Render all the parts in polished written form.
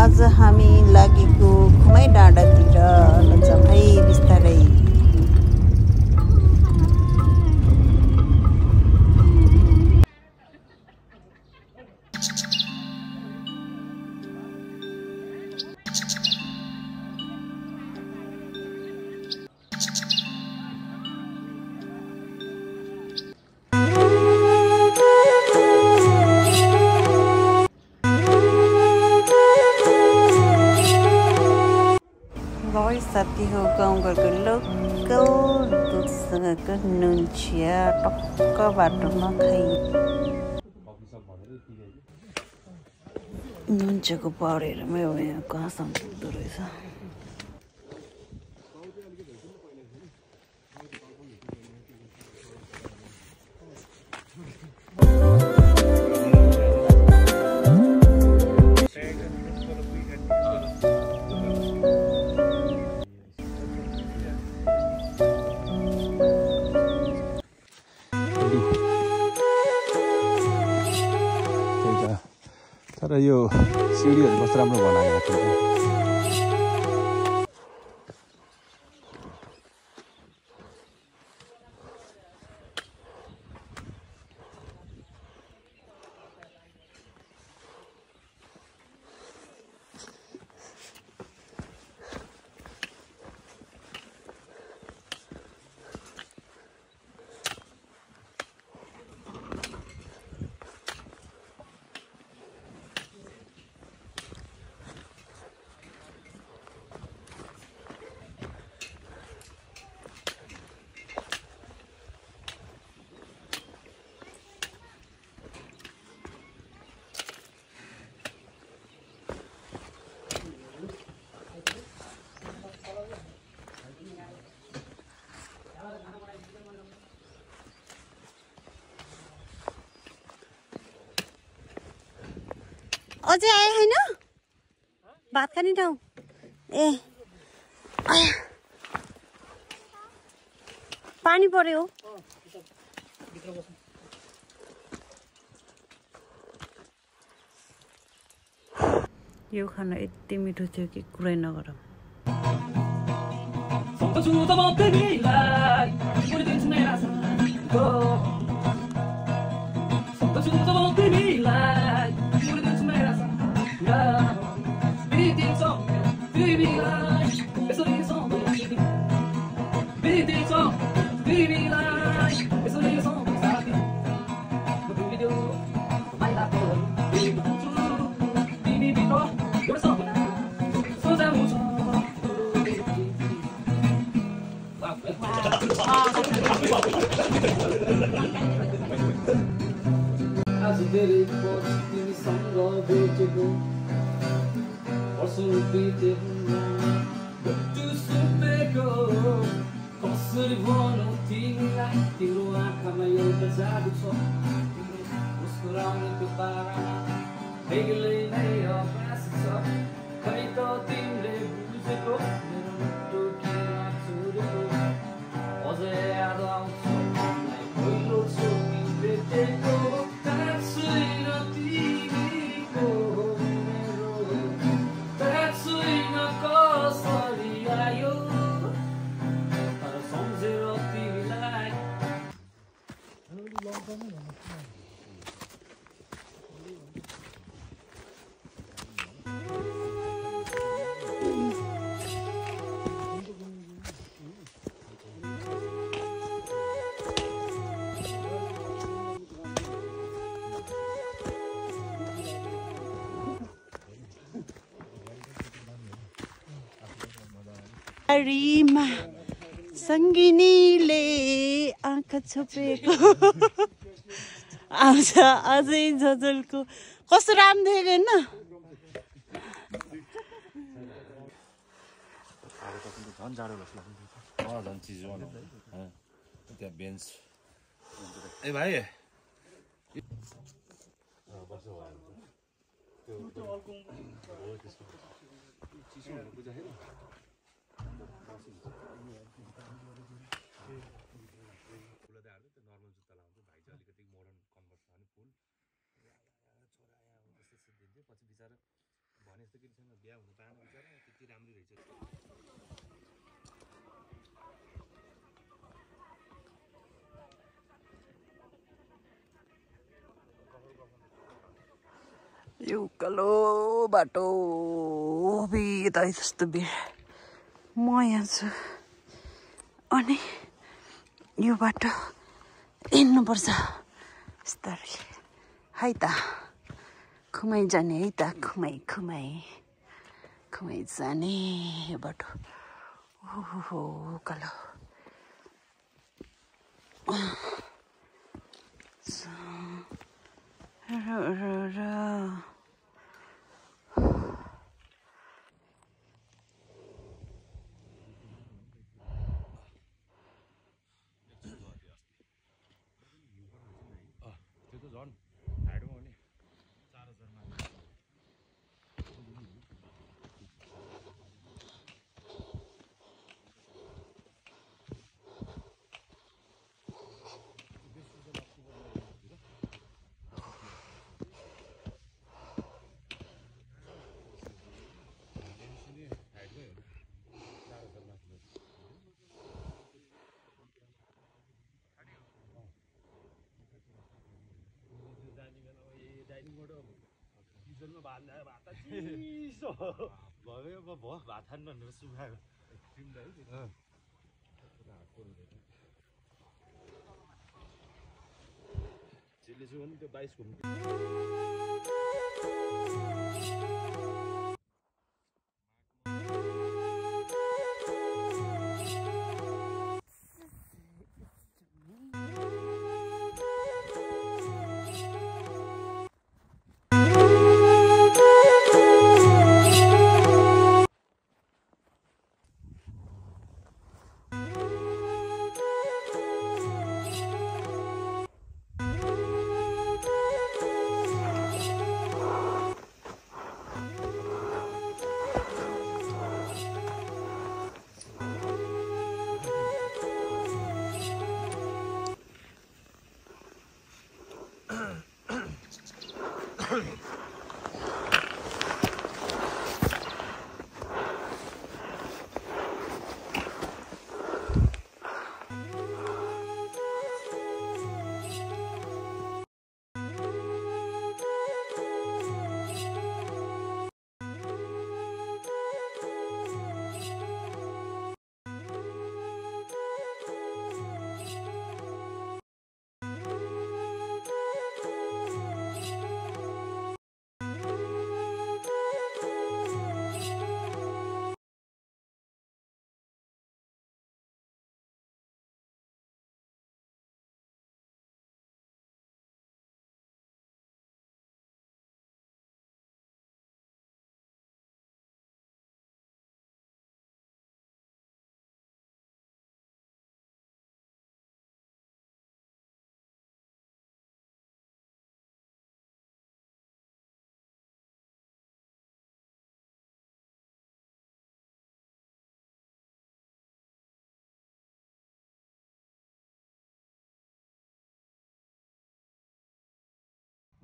आज हामी लागेको खुमै डाँडातिर लजाम है बिस्तारै। साथी हो गाउँघरको लोकल दुधसँगको नुन चिया टक्क बाटोमा खाइ नुन चियाको परेरमा एउटा यहाँ कहाँसम्म पुग्दो रहेछ। तर यो सिडीहरु कस्तो राम्रो बनाएको थियो। अझै आए हैन भात खाने ठाउँ ए पानी पर्यो यो खाना यति मिठो थियो कि कुरै नगरौँ। आज धेरै पछि तिमीसँग भेटेको वर्ष बितेको सुतेको कसरी भनौ तिमीलाई तिम्रो आँखामा एउटा जादु छ मुस्कुराउने त्यो पारामा बेग्लै नै अभ्यास छ खै त तिमीले बुझेको मेरो मुटु किन चुरेको अझै याद आउँछ मलाई पहिलो चोटि भेटेको हरिमा सङ्गिनीले आँखा छोपेको आउँछ अझै झजलको कस्तो राम्रो देखेको होइन। झन् जाडो लाग्छ झन् चिजो त्यहाँ बेन्च ए भाइ मान्छेसँग बिहा हुनु पाएन बिचरा त्यति राम्रो रहेछ यो उकालो बाटो बिदा जस्तो भिड म यहाँ छु अनि यो बाटो हिँड्नुपर्छ बिस्तारै है त खुमै जाने है त खुमै जाने यो बाटो ओहो उकालो त्यो त झन् हाइडमा हो नि 4000 मा किचनमा भात चिसो भयो अब भयो भात खानु भनेर सुकायो चिल्ली छु भने त्यो 22 घुम्नु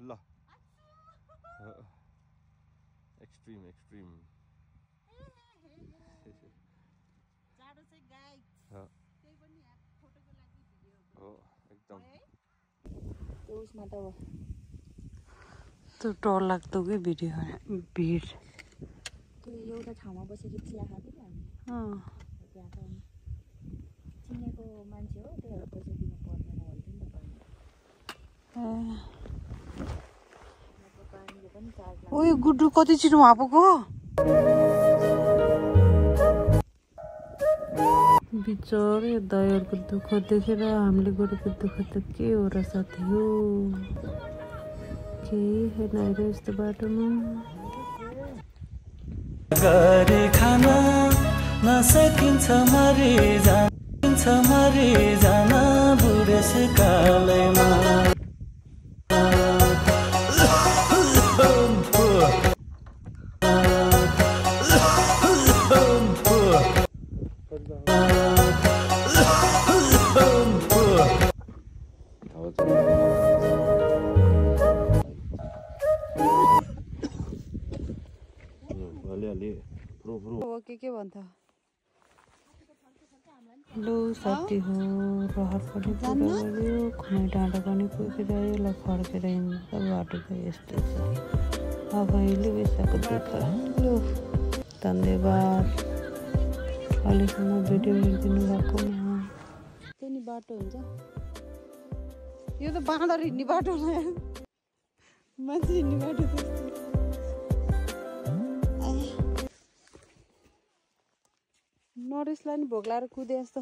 ल एक्सट्रिम जाडो चाहिँ गाइड त्यही पनि फोटोको लागि भिडियो हो एकदम त्यो उसमा त त्यो डर लाग्दो के भिडियो भिड त्यो एउटा ठाउँमा बसेर चिया खाँदै हामी त्यहाँ त चिनेको मान्छे हो त्यही पैसा दिनु पर्दैन भन्थ्यो नि त पानीले पनि चार्ज लाग्छ। ओ यो गुड्डु कति छिटो वहाँ पुग्यो बिचरा दयालको दुःख देखेर हामीले गरेको दुःख त के हो र साथी हो केही छैन आएर यस्तो बाटोमा गरी खान नसकिन्छ मरि जान बुढेसकालैमा अलिअलि फुरु हो के भन्छ लु साथी हो रहर पनि पुरा गऱ्यो खुमै डाँडा पनि पुगिरह्यो ल फर्केर हिँड्दा बाटो चाहिँ यस्तो छ अब अहिले बेसाको दुःख लु धन्यवाद अहिलेसम्म भिडियो हेरिदिनु भएकोमा त्यो नि बाटो हुन्छ यो त बाँदर हिँड्ने बाटो मान्छे हिँड्ने बाटो त्यस्तो नरेशलाई नि भोक लाएर कुदे जस्तो